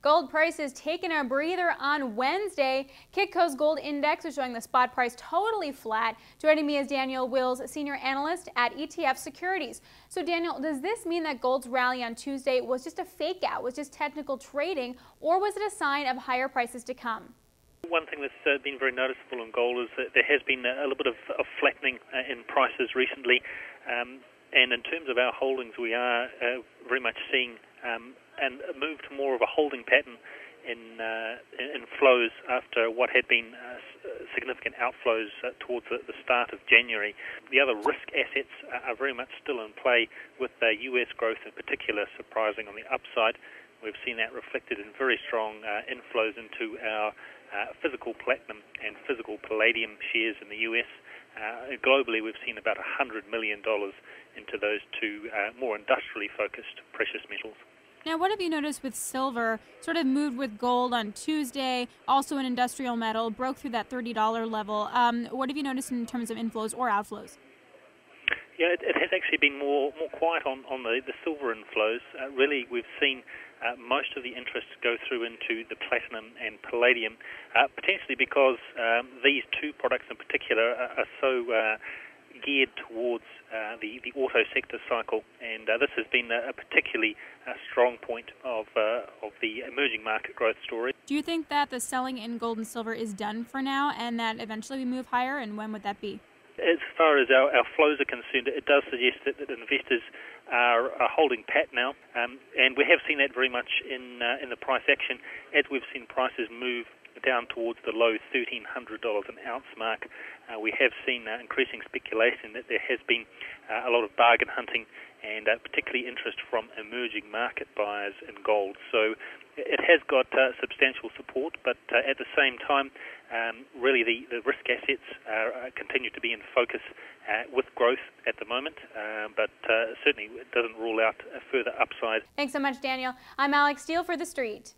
Gold prices taking a breather on Wednesday. Kitco's gold index is showing the spot price totally flat. Joining me is Daniel Wills, senior analyst at ETF Securities. So Daniel, does this mean that gold's rally on Tuesday was just a fake out, was just technical trading, or was it a sign of higher prices to come? One thing that's been very noticeable in gold is that there has been a little bit of flattening in prices recently. And in terms of our holdings, we are very much seeing and move to more of a holding pattern in flows after what had been significant outflows towards the start of January. The other risk assets are very much still in play, with US growth in particular surprising on the upside. We've seen that reflected in very strong inflows into our physical platinum and physical palladium shares in the US. Globally, we've seen about $100 million into those two more industrially focused precious metals. Now, what have you noticed with silver? Sort of moved with gold on Tuesday, also an industrial metal, broke through that $30 level. What have you noticed in terms of inflows or outflows? Yeah, it has actually been more quiet on the silver inflows. Really, we've seen most of the interest go through into the platinum and palladium, potentially because these two products in particular are so geared towards the auto sector cycle, and this has been a particularly strong point of the emerging market growth story. Do you think that the selling in gold and silver is done for now, and that eventually we move higher, and when would that be? As far as our flows are concerned, it does suggest that investors are holding pat now, and we have seen that very much in the price action, as we've seen prices move down towards the low $1,300 an ounce mark. We have seen increasing speculation that there has been a lot of bargain hunting, and particularly interest from emerging market buyers in gold. So it has got substantial support, but at the same time, really the risk assets continue to be in focus with growth at the moment, but certainly it doesn't rule out a further upside. Thanks so much, Daniel. I'm Alex Steele for The Street.